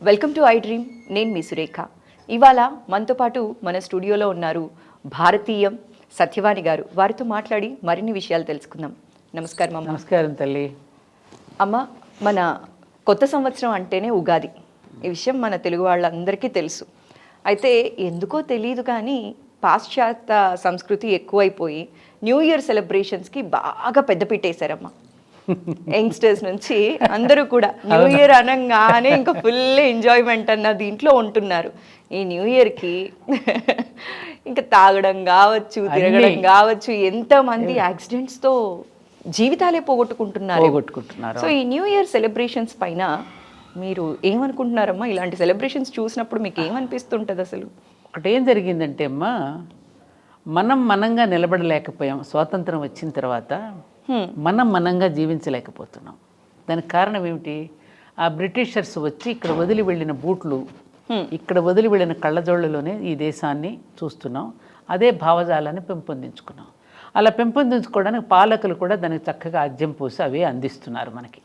Welcome to I dream. నేను మీ సురేఖ. ఇవాళ మనతో పాటు మన స్టూడియోలో ఉన్నారు భారతీయం సత్యవాణి గారు. వారితో మాట్లాడి మరిన్ని విషయాలు తెలుసుకుందాం. నమస్కారం అమ్మ. నమస్కారం తల్లి. అమ్మ, మన కొత్త సంవత్సరం అంటేనే ఉగాది. ఈ విషయం మన తెలుగు వాళ్ళందరికీ తెలుసు. అయితే ఎందుకో తెలియదు కానీ పాశ్చాత్య సంస్కృతి ఎక్కువైపోయి న్యూ ఇయర్ సెలబ్రేషన్స్కి బాగా పెద్దపీట వేశారమ్మ. యంగ్స్టర్స్ నుంచి అందరూ కూడా న్యూ ఇయర్ అనగానే ఇంకా ఫుల్ ఎంజాయ్మెంట్ అన్న దీంట్లో ఉంటున్నారు. ఈ న్యూ ఇయర్కి ఇంకా తాగడం కావచ్చు, తిరగడం కావచ్చు, ఎంతమంది యాక్సిడెంట్స్తో జీవితాలే పోగొట్టుకుంటున్నారు. సో ఈ న్యూ ఇయర్ సెలబ్రేషన్స్ పైన మీరు ఏమనుకుంటున్నారమ్మా? ఇలాంటి సెలబ్రేషన్స్ చూసినప్పుడు మీకు ఏమనిపిస్తుంటుంది అసలు? ఒకటేం జరిగిందంటే అమ్మా, మనంగా నిలబడలేకపోయాం. స్వాతంత్రం వచ్చిన తర్వాత మనంగా జీవించలేకపోతున్నాం. దానికి కారణం ఏమిటి? ఆ బ్రిటిషర్స్ వచ్చి ఇక్కడ వదిలి వెళ్ళిన బూట్లు, ఇక్కడ వదిలి వెళ్ళిన కళ్ళజోళ్ళలోనే ఈ దేశాన్ని చూస్తున్నాం. అదే భావజాలాన్ని పెంపొందించుకున్నాం. అలా పెంపొందించుకోవడానికి పాలకులు కూడా దానికి చక్కగా ఆజ్యం పోసి అవే అందిస్తున్నారు మనకి.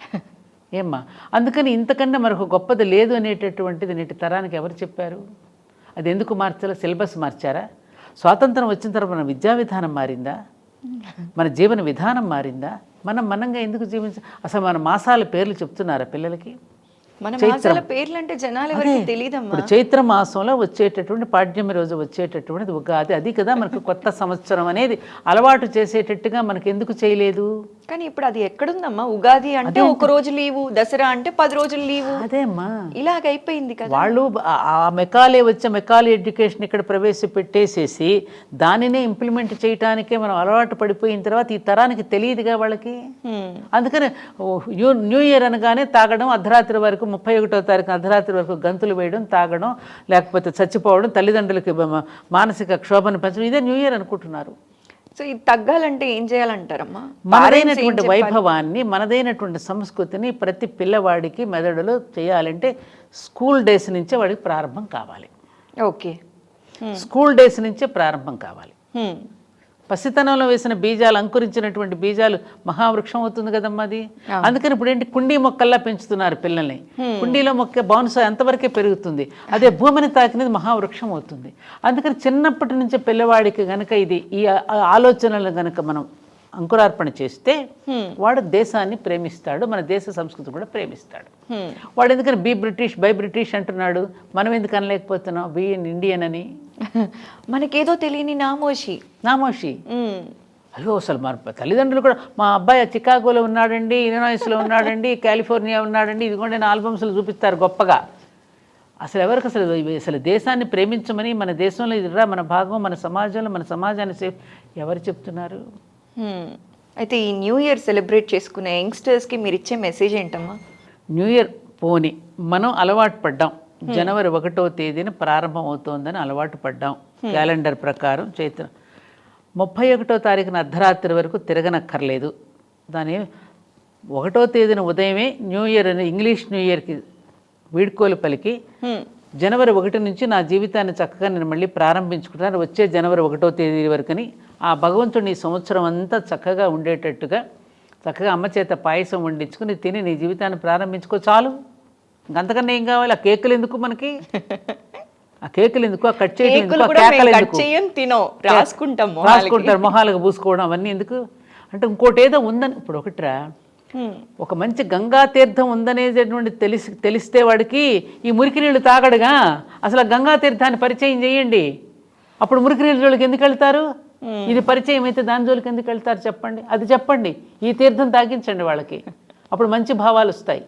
ఏమ్మా, అందుకని ఇంతకన్నా మనకు గొప్పది లేదు అనేటటువంటిది నేటి తరానికి ఎవరు చెప్పారు? అది ఎందుకు మార్చాలో? సిలబస్ మార్చారా? స్వాతంత్రం వచ్చిన తర్వాత మన విద్యా విధానం మారిందా? మన జీవన విధానం మారిందా? మనంగా ఎందుకు అసలు మన మాసాల పేర్లు చెప్తున్నారా పిల్లలకి? పేర్లు అంటే జనాలు ఎవరికి తెలియదమ్మా. ఇప్పుడు చైత్ర మాసంలో వచ్చేటటువంటి పాడ్యమి రోజు వచ్చేటటువంటిది ఉగాది. అది కదా మనకు కొత్త సంవత్సరం అనేది అలవాటు చేసేటట్టుగా మనకు ఎందుకు చేయలేదు? కానీ ఇప్పుడు అది ఎక్కడుందమ్మా? ఉగాది అంటే ఒక రోజు లీవు, దసరా అంటే 10 రోజులు లీవు. అదేమ్మా, ఇలాగైపోయింది కదా. వాళ్ళు ఆ మెకాలే వచ్చే మెకాలే ఎడ్యుకేషన్ ఇక్కడ ప్రవేశపెట్టేసేసి దానినే ఇంప్లిమెంట్ చేయటానికే మనం అలవాటు పడిపోయిన తర్వాత ఈ తరానికి తెలియదుగా వాళ్ళకి. అందుకని న్యూ ఇయర్ అనగానే తాగడం, అర్ధరాత్రి వరకు 31వ తారీఖు అర్ధరాత్రి వరకు గంతులు వేయడం, తాగడం, లేకపోతే చచ్చిపోవడం, తల్లిదండ్రులకి మానసిక క్షోభను పెంచడం, ఇదే న్యూ ఇయర్ అనుకుంటున్నారు. సో ఇది తగ్గాలంటే ఏం చేయాలంటారమ్మా? మనదైనటువంటి వైభవాన్ని, మనదైనటువంటి సంస్కృతిని ప్రతి పిల్లవాడికి మెదడులో చేయాలంటే స్కూల్ డేస్ నుంచే వాడికి ప్రారంభం కావాలి. ఓకే, స్కూల్ డేస్ నుంచే ప్రారంభం కావాలి. పసితనంలో వేసిన బీజాలు, అంకురించినటువంటి బీజాలు మహావృక్షం అవుతుంది కదమ్మా అది. అందుకని ఇప్పుడు ఏంటి, కుండీ మొక్కల్లా పెంచుతున్నారు పిల్లల్ని. కుండీలో మొక్క బౌన్స్ ఎంతవరకే పెరుగుతుంది, అదే భూమిని తాకినది మహావృక్షం అవుతుంది. అందుకని చిన్నప్పటి నుంచే పిల్లవాడికి గనక ఈ ఆలోచనలు గనక మనం అంకురార్పణ చేస్తే వాడు దేశాన్ని ప్రేమిస్తాడు, మన దేశ సంస్కృతి కూడా ప్రేమిస్తాడు. వాడు ఎందుకని బై బ్రిటిష్ అంటున్నాడు, మనం ఎందుకు అనలేకపోతున్నాం బీ ఇండియన్ అని? మనకేదో తెలియని నామోషి. అయ్యో, అసలు మన తల్లిదండ్రులు కూడా, మా అబ్బాయి చికాగోలో ఉన్నాడండి, ఇలినాయిస్లో ఉన్నాడండి, కాలిఫోర్నియా ఉన్నాడండి, ఇదిగోండి నా ఆల్బమ్స్లో చూపిస్తారు గొప్పగా. అసలు ఎవరికి అసలు దేశాన్ని ప్రేమించమని, మన దేశంలో ఇదిరా మన భాగం, మన సమాజంలో మన సమాజాన్ని సేఫ్ ఎవరు చెప్తున్నారు? అయితే ఈ న్యూ ఇయర్ సెలబ్రేట్ చేసుకునే యంగ్స్టర్స్కి మీరు ఇచ్చే మెసేజ్ ఏంటమ్మా? న్యూ ఇయర్ పోని మనం అలవాటు పడ్డాం. జనవరి 1వ తేదీన ప్రారంభం అవుతోందని అలవాటు పడ్డాం. క్యాలెండర్ ప్రకారం చైత్ర 31వ తారీఖున అర్ధరాత్రి వరకు తిరగనక్కర్లేదు. దాని 1వ తేదీన ఉదయమే న్యూ ఇయర్ అని ఇంగ్లీష్ న్యూ ఇయర్కి వీడ్కోలు పలికి జనవరి 1 నుంచి నా జీవితాన్ని చక్కగా నేను మళ్ళీ ప్రారంభించుకుంటాను, వచ్చే జనవరి 1వ తేదీ వరకుని ఆ భగవంతుడిని ఈ సంవత్సరం అంతా చక్కగా ఉండేటట్టుగా చక్కగా అమ్మ చేత పాయసం వండించుకుని తిని నీ జీవితాన్ని ప్రారంభించుకో, చాలు. అంతకన్నా ఏం కావాలి? ఆ కేకులు ఎందుకు మనకి? ఆ కేకులు ఎందుకు? ఆ కట్ చేయడం ఎందుకు? రాసుకుంటారు మొహాలకు పూసుకోవడం, అవన్నీ ఎందుకు? అంటే ఇంకోటి ఏదో ఉందని. ఇప్పుడు ఒకటిరా, ఒక మంచి గంగా తీర్థం ఉందనేటటువంటి తెలిస్తే వాడికి ఈ మురికి నీళ్ళు తాగడుగా. అసలు ఆ గంగా తీర్థాన్ని పరిచయం చేయండి, అప్పుడు మురికి నీళ్ళ జోలికి ఎందుకు వెళ్తారు? ఇది పరిచయం అయితే దాని జోలికి ఎందుకు వెళ్తారు చెప్పండి? అది చెప్పండి, ఈ తీర్థం తాగించండి వాళ్ళకి, అప్పుడు మంచి భావాలు వస్తాయి.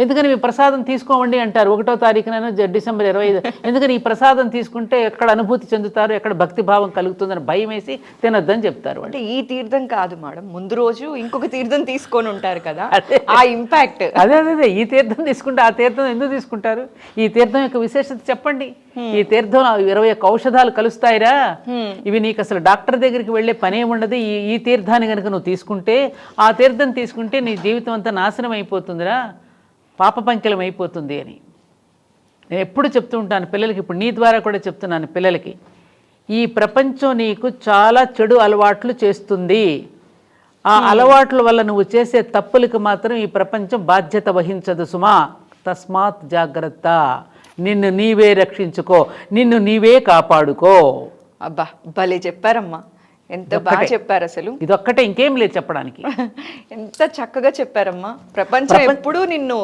ఎందుకని మీ ప్రసాదం తీసుకోవండి అంటారు 1వ తారీఖున డిసెంబర్ 25. ఎందుకని ఈ ప్రసాదం తీసుకుంటే ఎక్కడ అనుభూతి చెందుతారు, ఎక్కడ భక్తి భావం కలుగుతుందని భయం వేసి తినొద్దని చెప్తారు. అంటే ఈ తీర్థం కాదు మేడం, ముందు రోజు ఇంకొక తీర్థం తీసుకొని ఉంటారు కదా, ఆ ఇంపాక్ట్. అదే ఈ తీర్థం తీసుకుంటే ఆ తీర్థం ఎందుకు తీసుకుంటారు? ఈ తీర్థం యొక్క విశేషత చెప్పండి. ఈ తీర్థం 21 ఔషధాలు కలుస్తాయిరా, ఇవి నీకు అసలు డాక్టర్ దగ్గరికి వెళ్ళే పనే ఉండదు. ఈ తీర్థాన్ని కనుక నువ్వు తీసుకుంటే, ఆ తీర్థం తీసుకుంటే నీ జీవితం అంతా నాశనం అయిపోతుందిరా, పాప పంకిలం అయిపోతుంది అని నేను ఎప్పుడు చెప్తూ ఉంటాను పిల్లలకి. ఇప్పుడు నీ ద్వారా కూడా చెప్తున్నాను పిల్లలకి, ఈ ప్రపంచం నీకు చాలా చెడు అలవాట్లు చేస్తుంది. ఆ అలవాట్ల వల్ల నువ్వు చేసే తప్పులకు మాత్రం ఈ ప్రపంచం బాధ్యత వహించదు సుమా. తస్మాత్ జాగ్రత్త, నిన్ను నీవే రక్షించుకో, నిన్ను నీవే కాపాడుకో. అబ్బా భలే చెప్పారమ్మా, ఎంత బాగా చెప్పారు అసలు. ఇదొక్కటే, ఇంకేం లేదు చెప్పడానికి. ఎంత చక్కగా చెప్పారమ్మా. ప్రపంచం ఎప్పుడూ నిన్ను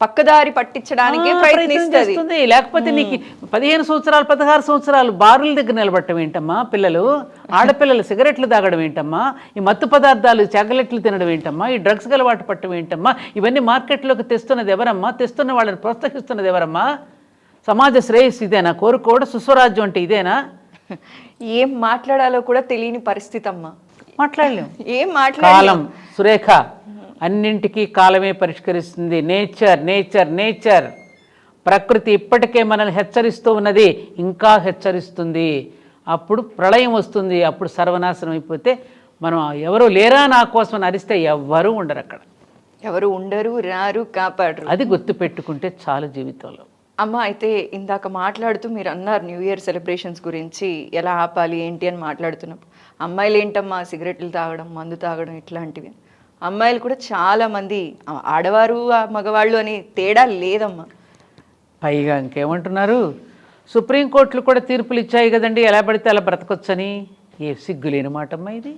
పక్కదారి పట్టించడానికి ప్రయత్నిస్తుంది. లేకపోతే నీకు 15 సంవత్సరాలు 16 సంవత్సరాలు బారుల దగ్గర నిలబడటం ఏంటమ్మా, పిల్లలు ఆడపిల్లలు సిగరెట్లు తాగడం ఏంటమ్మా, ఈ మత్తు పదార్థాలు చాక్లెట్లు తినడం ఏంటమ్మా, ఈ డ్రగ్స్ అలవాటు పట్టడం ఏంటమ్మా, ఇవన్నీ మార్కెట్లోకి తెస్తున్నది ఎవరమ్మా, తెస్తున్న వాళ్ళని ప్రోత్సహిస్తున్నది ఎవరమ్మా? సమాజ శ్రేయస్సు ఇదేనా కోరుకోవడం? సుస్వరాజ్యం అంటే ఇదేనా? ఏం మాట్లాడాలో కూడా తెలియని పరిస్థితి అమ్మా. మాట్లాడలేం. ఏం మాట్లాడాలి? కాలం సురేఖ, అన్నింటికీ కాలమే పరిష్కరిస్తుంది. నేచర్ నేచర్ నేచర్, ప్రకృతి ఇప్పటికే మనల్ని హెచ్చరిస్తూ ఉన్నది, ఇంకా హెచ్చరిస్తుంది. అప్పుడు ప్రళయం వస్తుంది, అప్పుడు సర్వనాశనం అయిపోతే మనం ఎవరు లేరా నా కోసం అని అరిస్తే ఎవ్వరూ ఉండరు అక్కడ. ఎవరు ఉండరు, రారు, కాపాడరు. అది గుర్తుపెట్టుకుంటే చాలు జీవితంలో. అమ్మ అయితే ఇందాక మాట్లాడుతూ మీరు అన్నారు న్యూ ఇయర్ సెలబ్రేషన్స్ గురించి ఎలా ఆపాలి ఏంటి అని మాట్లాడుతున్నప్పుడు, అమ్మాయిలు ఏంటమ్మా సిగరెట్లు తాగడం, మందు తాగడం ఇట్లాంటివి. అమ్మాయిలు కూడా చాలా మంది, ఆడవారు మగవాళ్ళు అని తేడా లేదమ్మా. పైగా ఇంకేమంటున్నారు, సుప్రీంకోర్టులు కూడా తీర్పులు ఇచ్చాయి కదండి, ఎలా పడితే అలా బ్రతకొచ్చని. ఏ సిగ్గులేని మాటమ్మా ఇది.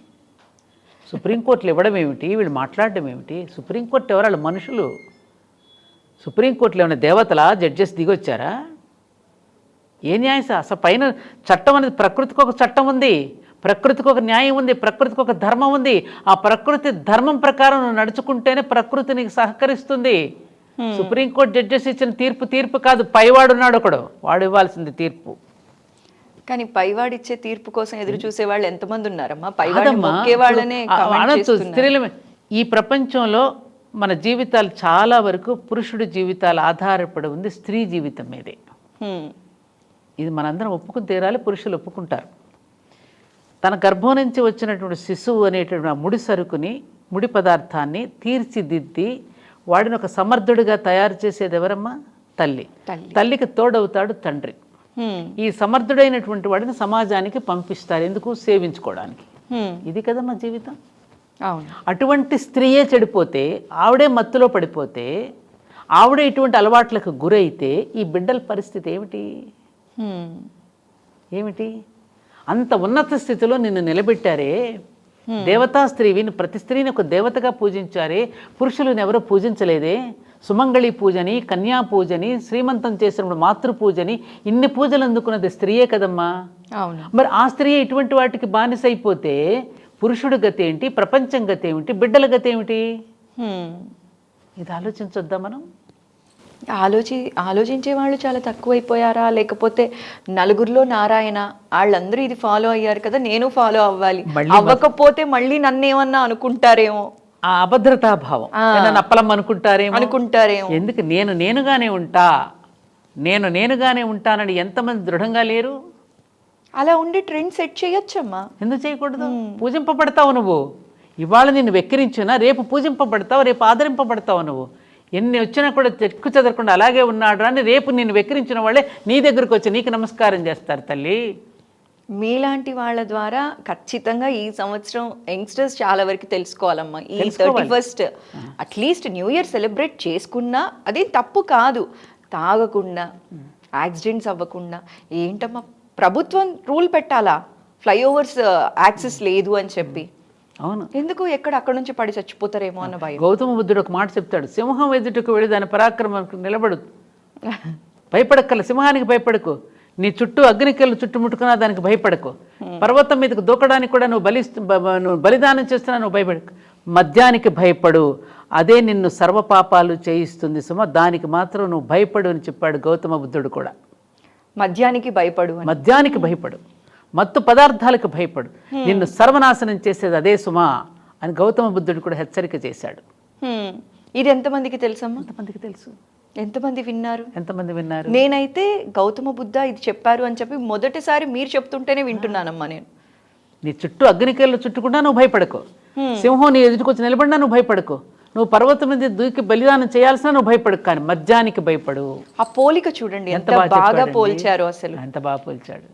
సుప్రీంకోర్టులు ఇవ్వడం ఏమిటి, వీళ్ళు మాట్లాడడం ఏమిటి? సుప్రీంకోర్టు ఎవరు? వాళ్ళు మనుషులు. సుప్రీంకోర్టులో ఏమైనా దేవతలా జడ్జెస్ దిగొచ్చారా? ఏ న్యాయం అసలు? పైన చట్టం అనేది, ప్రకృతికి ఒక చట్టం ఉంది, ప్రకృతికి ఒక న్యాయం ఉంది, ప్రకృతికి ఒక ధర్మం ఉంది. ఆ ప్రకృతి ధర్మం ప్రకారం నువ్వు నడుచుకుంటేనే ప్రకృతి నీకు సహకరిస్తుంది. సుప్రీంకోర్టు జడ్జెస్ ఇచ్చిన తీర్పు కాదు, పైవాడున్నాడు ఒకడు, వాడు ఇవ్వాల్సింది తీర్పు. కానీ పైవాడిచ్చే తీర్పు కోసం ఎదురు చూసే వాళ్ళు ఎంతమంది ఉన్నారమ్మా? పైవాళ్ళనే స్త్రీల ఈ ప్రపంచంలో మన జీవితాలు చాలా వరకు పురుషుడి జీవితాలు ఆధారపడి ఉంది స్త్రీ జీవితం మీదే. ఇది మనందరం ఒప్పుకుని తీరాలి, పురుషులు ఒప్పుకుంటారు. తన గర్భం నుంచి వచ్చినటువంటి శిశువు అనేటువంటి ఆ ముడి సరుకుని, ముడి పదార్థాన్ని తీర్చిదిద్ది వాడిని ఒక సమర్థుడిగా తయారు చేసేది ఎవరమ్మా? తల్లి. తల్లికి తోడవుతాడు తండ్రి. ఈ సమర్థుడైనటువంటి వాడిని సమాజానికి పంపిస్తారు, ఎందుకు? సేవించుకోవడానికి. ఇది కదమ్మా జీవితం. అటువంటి స్త్రీయే చెడిపోతే, ఆవిడే మత్తులో పడిపోతే, ఆవిడే ఇటువంటి అలవాట్లకు గురైతే ఈ బిడ్డల పరిస్థితి ఏమిటి? ఏమిటి? అంత ఉన్నత స్థితిలో నిన్ను నిలబెట్టారే, దేవతా స్త్రీవి, ప్రతి స్త్రీని ఒక దేవతగా పూజించారే, పురుషులను ఎవరో పూజించలేదే. సుమంగళి పూజని, కన్యా పూజని, శ్రీమంతం చేసినప్పుడు మాతృ పూజని, ఇన్ని పూజలు అందుకున్నది స్త్రీయే కదమ్మా. మరి ఆ స్త్రీ ఇటువంటి వాటికి బానిసైపోతే పురుషుడి గతి ఏంటి, ప్రపంచం గతి ఏమిటి, బిడ్డల గతి ఏమిటి? ఇది ఆలోచించొద్దా మనం? ఆలోచించే వాళ్ళు చాలా తక్కువైపోయారా? లేకపోతే నలుగురిలో నారాయణ వాళ్ళందరూ ఇది ఫాలో అయ్యారు కదా, నేను ఫాలో అవ్వాలి, అవ్వకపోతే మళ్ళీ నన్నేమన్నా అనుకుంటారేమో, ఆ అభద్రతాభావం, అప్పలం అనుకుంటారేమో. ఎందుకు నేనుగానే ఉంటా, నేనుగానే ఉంటానని ఎంతమంది దృఢంగా లేరు? అలా ఉండి ట్రెండ్ సెట్ చేయొచ్చమ్మా. ఎందుకు చేయకూడదు? పూజింపబడతావు నువ్వు. ఇవాళ నిన్ను వెక్కిరించినా రేపు పూజింపబడతావు, రేపు ఆదరింపబడతావు. నువ్వు ఎన్ని వచ్చినా కూడా చెక్కు చెదరకుండా అలాగే ఉన్నాడు అని రేపు నిన్ను వెక్కిరించిన వాళ్ళే నీ దగ్గరకు వచ్చి నీకు నమస్కారం చేస్తారు తల్లి. మీలాంటి వాళ్ళ ద్వారా ఖచ్చితంగా ఈ సంవత్సరం యంగ్స్టర్స్ చాలా వరకు తెలుసుకోవాలమ్మా. ఈ 31st at least new year celebrate చేసుకున్నా అది తప్పు కాదు, తాగకుండా యాక్సిడెంట్స్ అవ్వకుండా. ఏంటమ్మా ప్రభుత్వం రూల్ పెట్టాలా, ఫ్లైఓవర్స్ యాక్సెస్ లేదు అని చెప్పి? అవును, ఎందుకు ఎక్కడ అక్కడ నుంచి పడి చచ్చిపోతారేమో అన్న భయం. గౌతమ బుద్ధుడు ఒక మాట చెప్తాడు, సింహం ఎదుటకు వెళ్ళి దాని పరాక్రమకు నిలబడు, భయపడక్కల, సింహానికి భయపడకు, నీ చుట్టూ అగ్నికెళ్ళు చుట్టుముట్టుకున్నా దానికి భయపడకు, పర్వతం మీదకు దూకడానికి కూడా నువ్వు బలిదానం చేస్తున్నా నువ్వు భయపడకు, మద్యానికి భయపడు, అదే నిన్ను సర్వపాపాలు చేయిస్తుంది సుమ, దానికి మాత్రం నువ్వు భయపడు అని చెప్పాడు గౌతమ బుద్ధుడు కూడా. మద్యానికి భయపడు, మత్తు పదార్థాలకు భయపడు, నిన్ను సర్వనాశనం చేసేది అదే సుమా అని గౌతమ బుద్ధుడు కూడా హెచ్చరిక చేశాడు. ఇది ఎంతమందికి తెలుసమ్మా? ఎంతమందికి తెలుసు? ఎంతమంది విన్నారు? నేనైతే గౌతమ బుద్ధ ఇది చెప్పారు అని చెప్పి మొదటిసారి మీరు చెప్తుంటేనే వింటున్నానమ్మా నేను. నీ చుట్టూ అగ్నికేళ్ళు చుట్టుకున్నా నువ్వు భయపడకు, సింహం నీ ఎదుటికొచ్చి నిలబడినా నువ్వు భయపడకు, నువ్వు పర్వతం మీద దూకి బలిదానం చేయాల్సిన నువ్వు భయపడకు, కానీ మద్యానికి భయపడు. ఆ పోలిక చూడండి ఎంత బాగా పోల్చారు, అసలు ఎంత బాగా పోల్చాడు.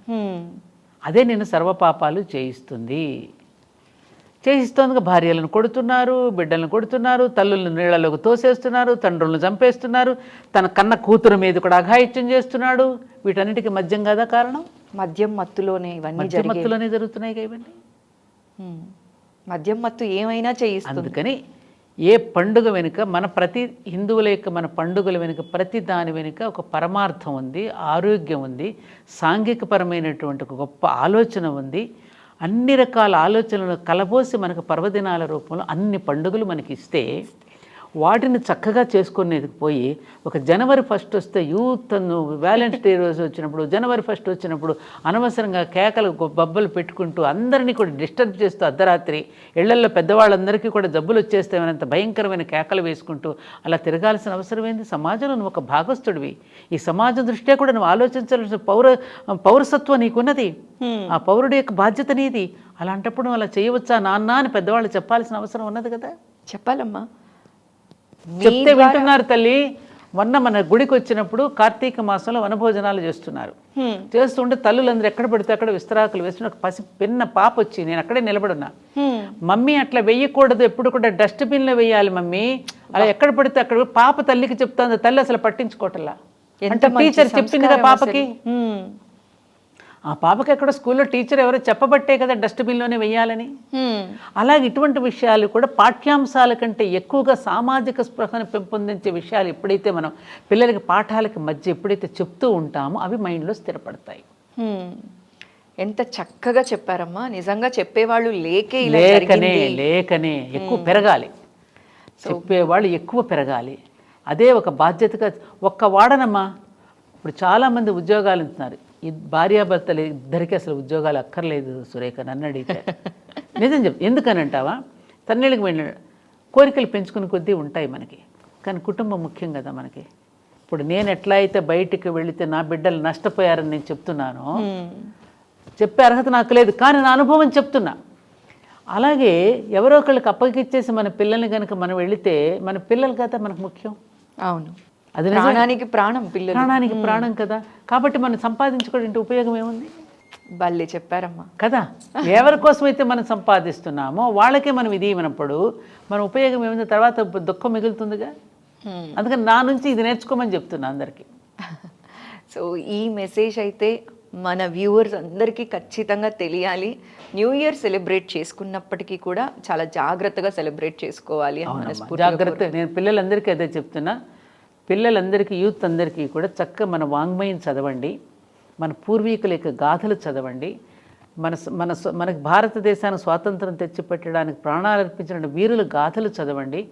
అదే నిన్ను సర్వపాపాలు చేయిస్తుంది. చేయిస్తోందిగా భార్యలను కొడుతున్నారు, బిడ్డలను కొడుతున్నారు, తల్లులను నీళ్లలోకి తోసేస్తున్నారు, తండ్రులను చంపేస్తున్నారు, తన కన్న కూతురు మీద కూడా అఘాయిత్యం చేస్తున్నాడు. వీటన్నిటికీ మద్యం కదా కారణం. మద్యం మత్తులోనే ఇవన్నీ మద్యం మత్తులోనే జరుగుతున్నాయి ఇవన్నీ. మద్యం మత్తు ఏమైనా చేయిస్తుంది. అందుకని ఏ పండుగ వెనుక ప్రతి హిందువుల యొక్క మన పండుగల వెనుక ప్రతి దాని వెనుక ఒక పరమార్థం ఉంది, ఆరోగ్యం ఉంది, సాంఘికపరమైనటువంటి ఒక గొప్ప ఆలోచన ఉంది. అన్ని రకాల ఆలోచనలు కలబోసి మనకు పర్వదినాల రూపంలో అన్ని పండుగలు మనకి ఇస్తే వాటిని చక్కగా చేసుకునేది పోయి ఒక జనవరి 1 వస్తే యూత్ వ్యాలెంటైన్స్ డే రోజు వచ్చినప్పుడు, జనవరి 1 వచ్చినప్పుడు అనవసరంగా కేకలు బబ్బలు పెట్టుకుంటూ అందరినీ కూడా డిస్టర్బ్ చేస్తూ అర్ధరాత్రి ఇళ్లల్లో పెద్దవాళ్ళందరికీ కూడా జబ్బులు వచ్చేస్తామనేంత భయంకరమైన కేకలు వేసుకుంటూ అలా తిరగాల్సిన అవసరం ఏంది? సమాజంలో నువ్వు ఒక భాగస్థుడివి. ఈ సమాజం దృష్ట్యా కూడా నువ్వు ఆలోచించాల్సిన పౌరసత్వం నీకున్నది. ఆ పౌరుడి యొక్క బాధ్యత నీది. అలాంటప్పుడు నువ్వు అలా చేయవచ్చా నాన్న అని పెద్దవాళ్ళు చెప్పాల్సిన అవసరం ఉన్నది కదా. చెప్పాలమ్మా. చెప్తే వింటున్నారు తల్లి. మొన్న మన గుడికి వచ్చినప్పుడు కార్తీక మాసంలో వనభోజనాలు చేస్తున్నారు. చేస్తుంటే తల్లులందరూ ఎక్కడ పడితే అక్కడ విస్తరాకులు వేస్తున్న ఒక పిన్న పాప వచ్చి నేను అక్కడే నిలబడున్నా. మమ్మీ అట్లా వెయ్యకూడదు, ఎప్పుడు కూడా డస్ట్బిన్లో వెయ్యాలి మమ్మీ, అలా ఎక్కడ పడితే అక్కడ. పాప తల్లికి చెప్తాను, తల్లి అసలు పట్టించుకోవట్లా. అంటే టీచర్ చెప్పిందిగా పాపకి. ఆ పాపకి ఎక్కడ స్కూల్లో టీచర్ ఎవరో చెప్పబట్టే కదా డస్ట్బిన్లోనే వెయ్యాలని. అలాగే ఇటువంటి విషయాలు కూడా పాఠ్యాంశాల కంటే ఎక్కువగా సామాజిక స్పృహను పెంపొందించే విషయాలు ఎప్పుడైతే మనం పిల్లలకి పాఠాలకి మధ్య ఎప్పుడైతే చెప్తూ ఉంటామో అవి మైండ్లో స్థిరపడతాయి. ఎంత చక్కగా చెప్పారమ్మా. నిజంగా చెప్పేవాళ్ళు లేకనే ఎక్కువ పెరగాలి. చెప్పేవాళ్ళు ఎక్కువ పెరగాలి. అదే ఒక బాధ్యతగా. ఒక్క వాడనమ్మా, ఇప్పుడు చాలామంది ఉద్యోగాలు ఇస్తున్నారు. ఈ భార్యాభర్తలు ఇద్దరికి అసలు ఉద్యోగాలు అక్కర్లేదు సురేఖ, నన్ను అడిగితే. నిజం చెప్పు. ఎందుకనంటావా? తన్నేళ్ళకి వెళ్ళిన కోరికలు పెంచుకుని కొద్దీ ఉంటాయి మనకి, కానీ కుటుంబం ముఖ్యం కదా మనకి. ఇప్పుడు నేను ఎట్లా అయితే బయటికి వెళితే నా బిడ్డలు నష్టపోయారని నేను చెప్తున్నానో, చెప్పే అర్హత నాకు లేదు, కానీ నా అనుభవం చెప్తున్నా. అలాగే ఎవరో ఒకళ్ళకి అప్పగిచ్చేసి మన పిల్లల్ని కనుక మనం వెళితే మన పిల్లలు కదా మనకు ముఖ్యం. అవును, అది ప్రాణానికి ప్రాణం, పిల్లలు ప్రాణానికి ప్రాణం కదా. కాబట్టి మనం సంపాదించుకోవడం ఉపయోగం ఏముంది? భలే చెప్పారమ్మా కదా. ఎవరి కోసమైతే మనం సంపాదిస్తున్నామో వాళ్ళకే మనం ఇది ఇవ్వనప్పుడు మన ఉపయోగం ఏముంది? తర్వాత దుఃఖం మిగులుతుందిగా. అందుకని నా నుంచి ఇది నేర్చుకోమని చెప్తున్నా అందరికీ. సో ఈ మెసేజ్ అయితే మన వ్యూవర్స్ అందరికీ ఖచ్చితంగా తెలియాలి. న్యూ ఇయర్ సెలబ్రేట్ చేసుకున్నప్పటికీ కూడా చాలా జాగ్రత్తగా సెలబ్రేట్ చేసుకోవాలి. జాగ్రత్త. నేను పిల్లలందరికీ అదే చెప్తున్నా. పిల్లలందరికీ, యూత్ అందరికీ కూడా చక్కగా మన వాంగ్మయం చదవండి, మన పూర్వీకుల యొక్క గాథలు చదవండి. మనకు భారతదేశానికి స్వాతంత్రం తెచ్చిపెట్టడానికి ప్రాణాలు అర్పించిన వీరుల గాథలు చదవండి.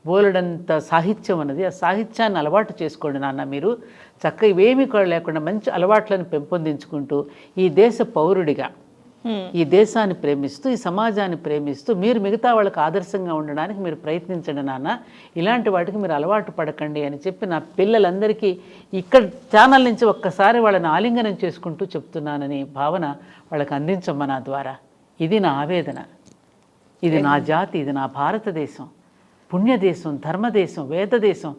బోలెడంత సాహిత్యం అన్నది. ఆ సాహిత్యాన్ని అలవాటు చేసుకోండి నాన్న. మీరు చక్కగా ఇవేమీ కూడా లేకుండా మంచి అలవాట్లను పెంపొందించుకుంటూ ఈ దేశ పౌరుడిగా ఈ దేశాన్ని ప్రేమిస్తూ ఈ సమాజాన్ని ప్రేమిస్తూ మీరు మిగతా వాళ్ళకి ఆదర్శంగా ఉండడానికి మీరు ప్రయత్నించండి నాన్న. ఇలాంటి వాటికి మీరు అలవాటు పడకండి అని చెప్పి నా పిల్లలందరికీ ఇక్కడ ఛానల్ నుంచి ఒక్కసారి వాళ్ళని ఆలింగనం చేసుకుంటూ చెప్తున్నానని భావన వాళ్ళకి అందించమ్మా నా ద్వారా. ఇది నా ఆవేదన. ఇది నా జాతి, ఇది నా భారతదేశం, పుణ్యదేశం, ధర్మదేశం, వేదదేశం,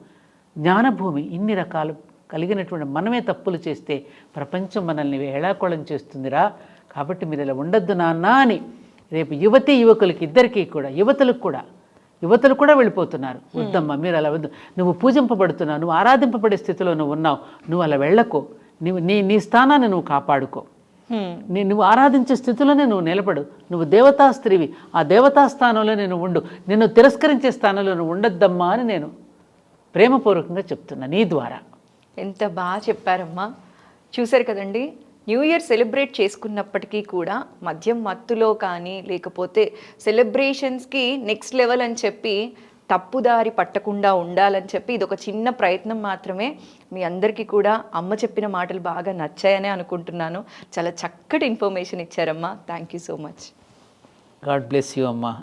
జ్ఞానభూమి. ఇన్ని రకాలు కలిగినటువంటి మనమే తప్పులు చేస్తే ప్రపంచం మనల్ని వేళాకోళం చేస్తుందిరా. కాబట్టి మీరు ఇలా ఉండొద్దు నాన్న అని రేపు యువతి యువకులకి ఇద్దరికీ కూడా, యువతలు కూడా వెళ్ళిపోతున్నారు. వద్దమ్మా మీరు అలా వద్దు, నువ్వు పూజింపబడుతున్నావు, నువ్వు ఆరాధింపబడే స్థితిలో నువ్వు ఉన్నావు, నువ్వు అలా వెళ్ళకో, నీ స్థానాన్ని నువ్వు కాపాడుకో, నువ్వు ఆరాధించే స్థితిలోనే నువ్వు నిలబడు, నువ్వు దేవతా స్త్రీవి, ఆ దేవతా స్థానంలో నేను ఉండు, నిన్ను తిరస్కరించే స్థానంలో నువ్వు ఉండొద్దమ్మా అని నేను ప్రేమపూర్వకంగా చెప్తున్నా నీ ద్వారా. ఎంత బాగా చెప్పారమ్మా. చూశారు కదండి, న్యూ ఇయర్ సెలబ్రేట్ చేసుకున్నప్పటికీ కూడా మద్యం మత్తులో కానీ లేకపోతే సెలబ్రేషన్స్కి నెక్స్ట్ లెవెల్ అని చెప్పి తప్పుదారి పట్టకుండా ఉండాలని చెప్పి ఇది ఒక చిన్న ప్రయత్నం మాత్రమే. మీ అందరికీ కూడా అమ్మ చెప్పిన మాటలు బాగా నచ్చాయనే అనుకుంటున్నాను. చాలా చక్కటి ఇన్ఫర్మేషన్ ఇచ్చారమ్మా. Thank you so much. God bless you అమ్మా.